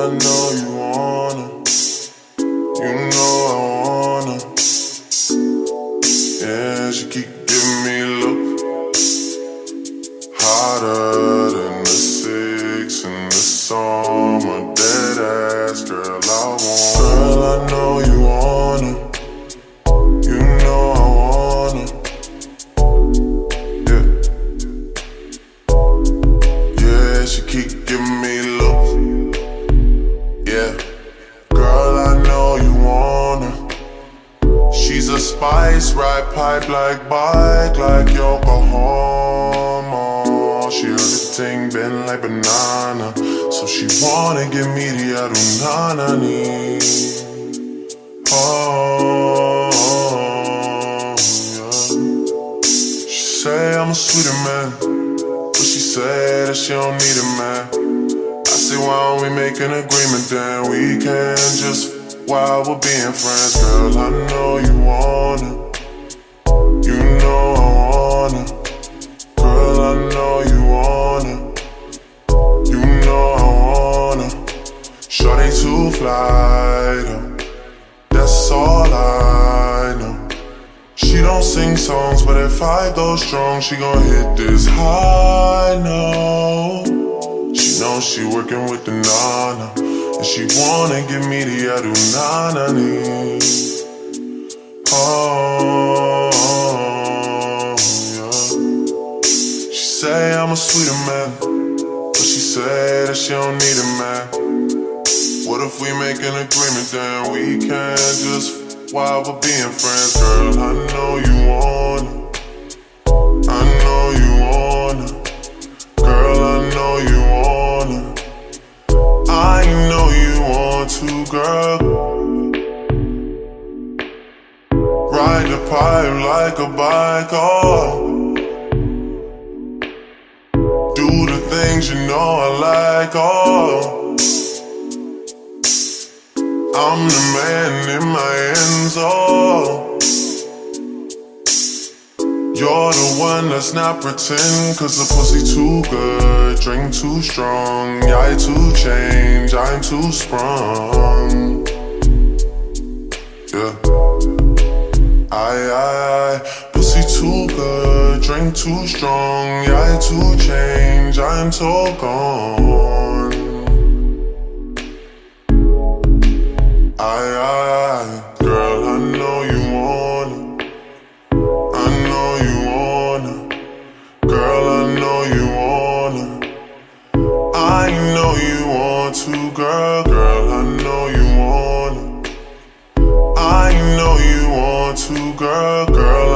I know you wanna. You know I wanna. Yeah, she keep giving me looks hotter than the 6 in the summer. Dead ass girl, I want. Girl, I know you wanna. You know I wanna. Yeah. Yeah, she keep giving me looks. Yeah. Girl, I know you wanna. She's a spice, ride pipe like bike, like Yokohama. She heard the thing bend like banana, so she wanna give me the adunanani. Oh, yeah. She say I'm a sweeter man, but she say that she don't need a man. I say why don't we make an agreement then we can just while we're being friends. Girl, I know you wanna. You know I wanna. Girl, I know you wanna. You know I wanna. Shorty too fly though. That's all I know. She don't sing songs, but if I go strong, she gon' hit this high note. She knows she working with the nana, and she wanna give me the adunanani. Oh, yeah. She say I'm a sweeter man, but she say that she don't need a man. What if we make an agreement then we can just while we're being friends? Girl, I know you wanna. I know you wanna. Girl, I know you wanna. I know you want to, girl. Ride the pipe like a bike, oh. Do the things you know I like, oh. I'm the man in my hands, oh. You're the one that's not pretend, cause the pussy too good, drink too strong. Yeah, I too change, I'm too sprung. Yeah. I pussy too good, drink too strong. Yeah, I too change, I'm too gone. Girl, I know you wanna. I know you wanna. Girl, I know you wanna. I know you want to, girl. Girl, I know you wanna. I know you want to, girl. Girl,